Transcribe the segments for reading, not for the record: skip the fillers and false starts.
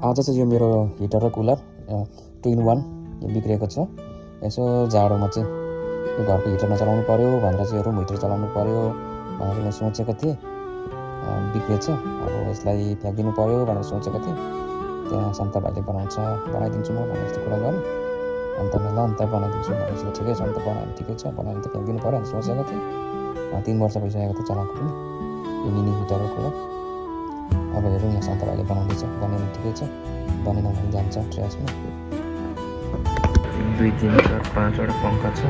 आज चाहिँ यो मेरो हिटर र कुलर 2 in 1 यो बिग्रेको छ। यसो जाडोमा चाहिँ यो घरको हिटर नचलाउनु पर्यो भनेर चाहिँ रुम हिटर चलाउनु पर्यो भनेर मैले सोचेको थिएँ। बिग्रेछ, अब यसलाई फ्याँकिदिनु पर्यो भनेर सोचेको थिएँ। त्यहाँ सन्त भाइले बनाइदिन्छु म भनेर यस्तो कुरा गर्नु। अन्त ल अन्त बनाइदिन्छु भनेपछि ठिकै छ, अन्त बनायो ठिकै छ, बनायो भने त फ्याँकिदिनु पर्यो भनेर सोचेको थिएँ। 3 वर्ष भइसकेको थियो चलाएको पनि यो मिनी हिटर र कुलर। अब हेरौँ यहाँ सन्त भाइले बनाउँदैछ, बनेन ठिकै छ, बनेन भने जान्छ ट्रेसमा। 2 3 4 5 वटा पङ्खा छ।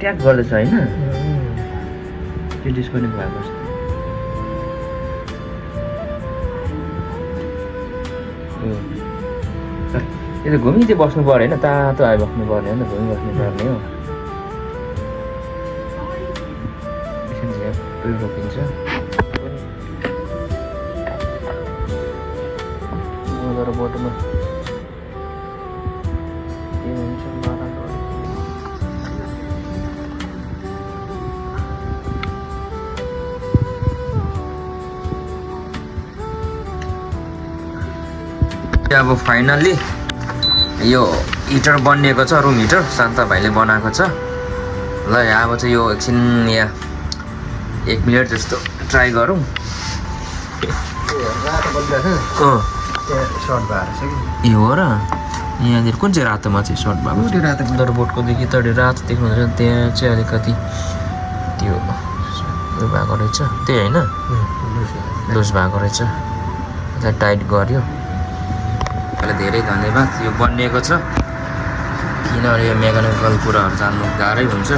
ट्याग गर्दैछ होइन, त्यो डिस्कनेक्ट भएको छ। यो त घुमी चाहिँ बस्नु पर्यो होइन, तातो आइबस्नु पर्ने हो नि त, घुमी बस्नु पर्ने हो। एकछिन चाहिँ उयो रोकिन्छ तर बोटमा के हुन्छ नराम्रो। अब फाइनल्ली यो हिटर बनिएको छ, रुम हिटर शान्त भाइले बनाएको छ। ल अब चाहिँ यो एकछिन यहाँ 1 मिनट जस्तो ट्राई गरौँ। ए हो र, यहाँनिर कुन चाहिँ रातोमा चाहिँ सर्ट भएको छ? मदरबोर्डकोदेखि त रातो देख्नुहुन्छ, त्यहाँ चाहिँ अलिकति त्यो उयो भएको रहेछ, त्यही होइन लुज भएको रहेछ, त्यसलाई टाइट गर्यो। धेरै धन्यवाद। यो बनिएको छ, किनभने यो मेकानिकल कुराहरू जान्नु गाह्रै हुन्छ।